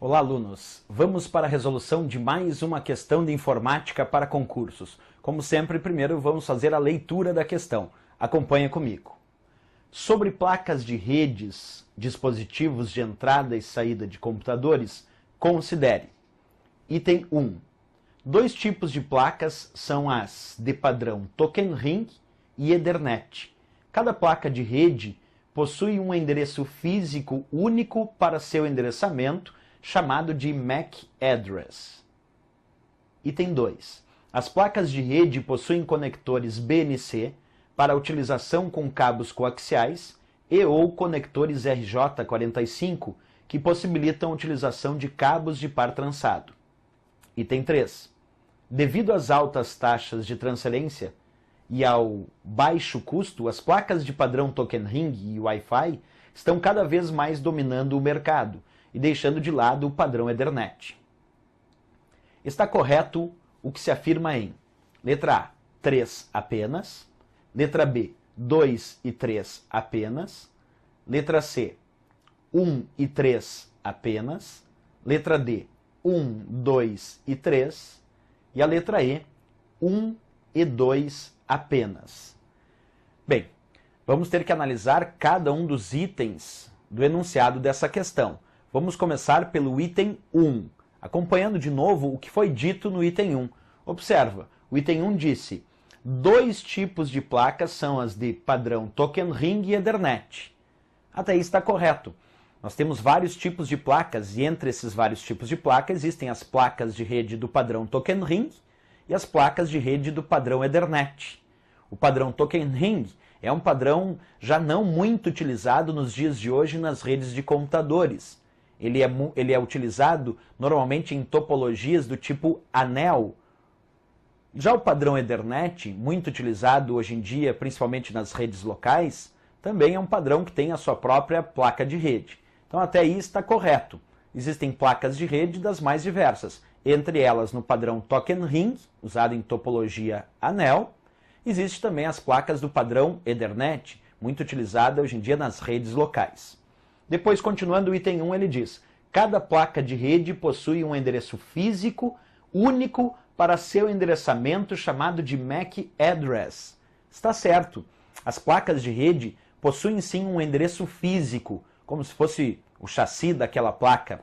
Olá, alunos! Vamos para a resolução de mais uma questão de informática para concursos. Como sempre, primeiro vamos fazer a leitura da questão. Acompanha comigo. Sobre placas de redes, dispositivos de entrada e saída de computadores, considere. Item 1. Dois tipos de placas são as de padrão Token Ring e Ethernet. Cada placa de rede possui um endereço físico único para seu endereçamento, chamado de MAC Address. Item 2. As placas de rede possuem conectores BNC para utilização com cabos coaxiais e ou conectores RJ45 que possibilitam a utilização de cabos de par trançado. Item 3. Devido às altas taxas de transferência e ao baixo custo, as placas de padrão Token Ring e Wi-Fi estão cada vez mais dominando o mercado e deixando de lado o padrão Ethernet. Está correto o que se afirma em letra A, 3 apenas, letra B, 2 e 3 apenas, letra C, 1 e 3 apenas, letra D, 1, 2 e 3, e a letra E, 1 e 2 apenas. Bem, vamos ter que analisar cada um dos itens do enunciado dessa questão. Vamos começar pelo item 1, acompanhando de novo o que foi dito no item 1. Observa, o item 1 disse: dois tipos de placas são as de padrão Token Ring e Ethernet. Até aí está correto. Nós temos vários tipos de placas e entre esses vários tipos de placas existem as placas de rede do padrão Token Ring e as placas de rede do padrão Ethernet. O padrão Token Ring é um padrão já não muito utilizado nos dias de hoje nas redes de computadores. Ele é utilizado normalmente em topologias do tipo anel. Já o padrão Ethernet, muito utilizado hoje em dia, principalmente nas redes locais, também é um padrão que tem a sua própria placa de rede. Então até aí está correto. Existem placas de rede das mais diversas, entre elas no padrão Token Ring, usado em topologia anel. Existem também as placas do padrão Ethernet, muito utilizada hoje em dia nas redes locais. Depois, continuando o item 1, ele diz: cada placa de rede possui um endereço físico único para seu endereçamento, chamado de MAC Address. Está certo. As placas de rede possuem sim um endereço físico, como se fosse o chassi daquela placa.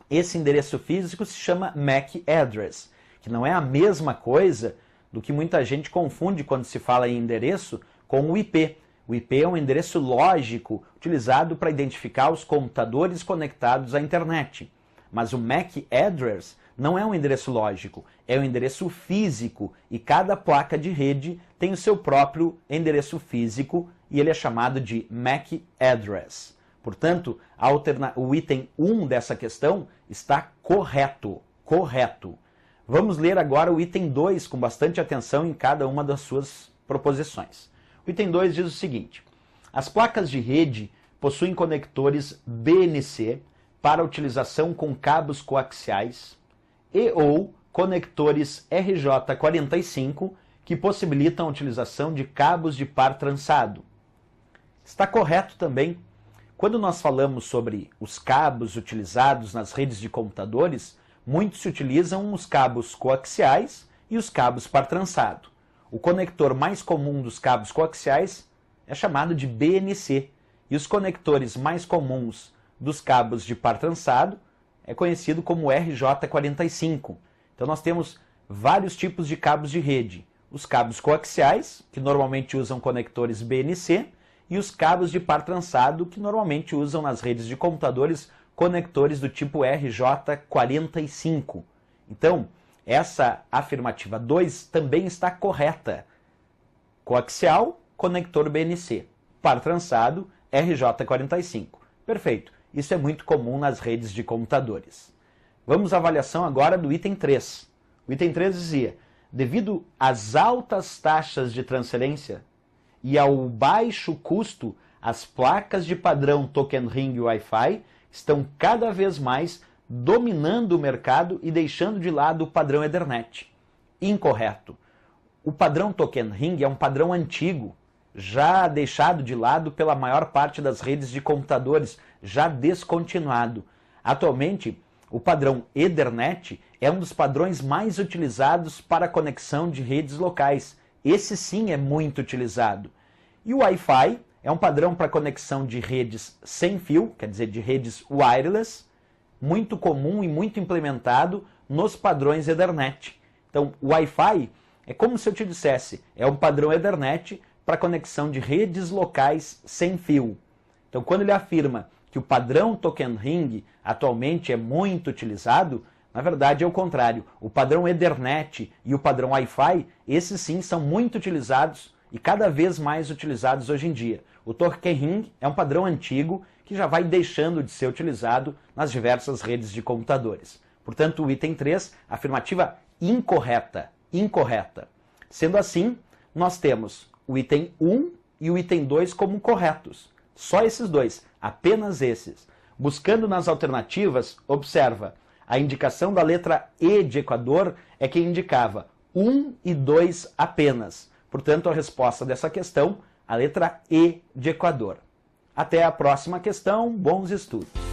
Esse endereço físico se chama MAC Address, que não é a mesma coisa do que muita gente confunde quando se fala em endereço com o IP. O IP é um endereço lógico utilizado para identificar os computadores conectados à internet. Mas o MAC Address não é um endereço lógico, é um endereço físico e cada placa de rede tem o seu próprio endereço físico e ele é chamado de MAC Address. Portanto, o item 1 dessa questão está correto. Vamos ler agora o item 2 com bastante atenção em cada uma das suas proposições. O item 2 diz o seguinte: as placas de rede possuem conectores BNC para utilização com cabos coaxiais e ou conectores RJ45 que possibilitam a utilização de cabos de par trançado. Está correto também. Quando nós falamos sobre os cabos utilizados nas redes de computadores, muito se utilizam os cabos coaxiais e os cabos par trançado. O conector mais comum dos cabos coaxiais é chamado de BNC, e os conectores mais comuns dos cabos de par trançado é conhecido como RJ45. Então nós temos vários tipos de cabos de rede. Os cabos coaxiais, que normalmente usam conectores BNC, e os cabos de par trançado, que normalmente usam nas redes de computadores conectores do tipo RJ45. Então, essa afirmativa 2 também está correta. Coaxial, conector BNC. Par trançado, RJ45. Perfeito. Isso é muito comum nas redes de computadores. Vamos à avaliação agora do item 3. O item 3 dizia: devido às altas taxas de transferência e ao baixo custo, as placas de padrão Token Ring e Wi-Fi estão cada vez mais dominando o mercado e deixando de lado o padrão Ethernet. Incorreto. O padrão Token Ring é um padrão antigo, já deixado de lado pela maior parte das redes de computadores, já descontinuado. Atualmente, o padrão Ethernet é um dos padrões mais utilizados para a conexão de redes locais. Esse sim é muito utilizado. E o Wi-Fi é um padrão para conexão de redes sem fio, quer dizer, de redes wireless, muito comum e muito implementado nos padrões Ethernet. Então, o Wi-Fi é como se eu te dissesse, é um padrão Ethernet para conexão de redes locais sem fio. Então, quando ele afirma que o padrão Token Ring atualmente é muito utilizado, na verdade é o contrário. O padrão Ethernet e o padrão Wi-Fi, esses sim são muito utilizados e cada vez mais utilizados hoje em dia. O Token Ring é um padrão antigo que já vai deixando de ser utilizado nas diversas redes de computadores. Portanto, o item 3, afirmativa incorreta. Incorreta. Sendo assim, nós temos o item 1 e o item 2 como corretos. Só esses dois, apenas esses. Buscando nas alternativas, observa, a indicação da letra E de Equador é que indicava 1 e 2 apenas. Portanto, a resposta dessa questão, a letra E de Equador. Até a próxima questão, bons estudos!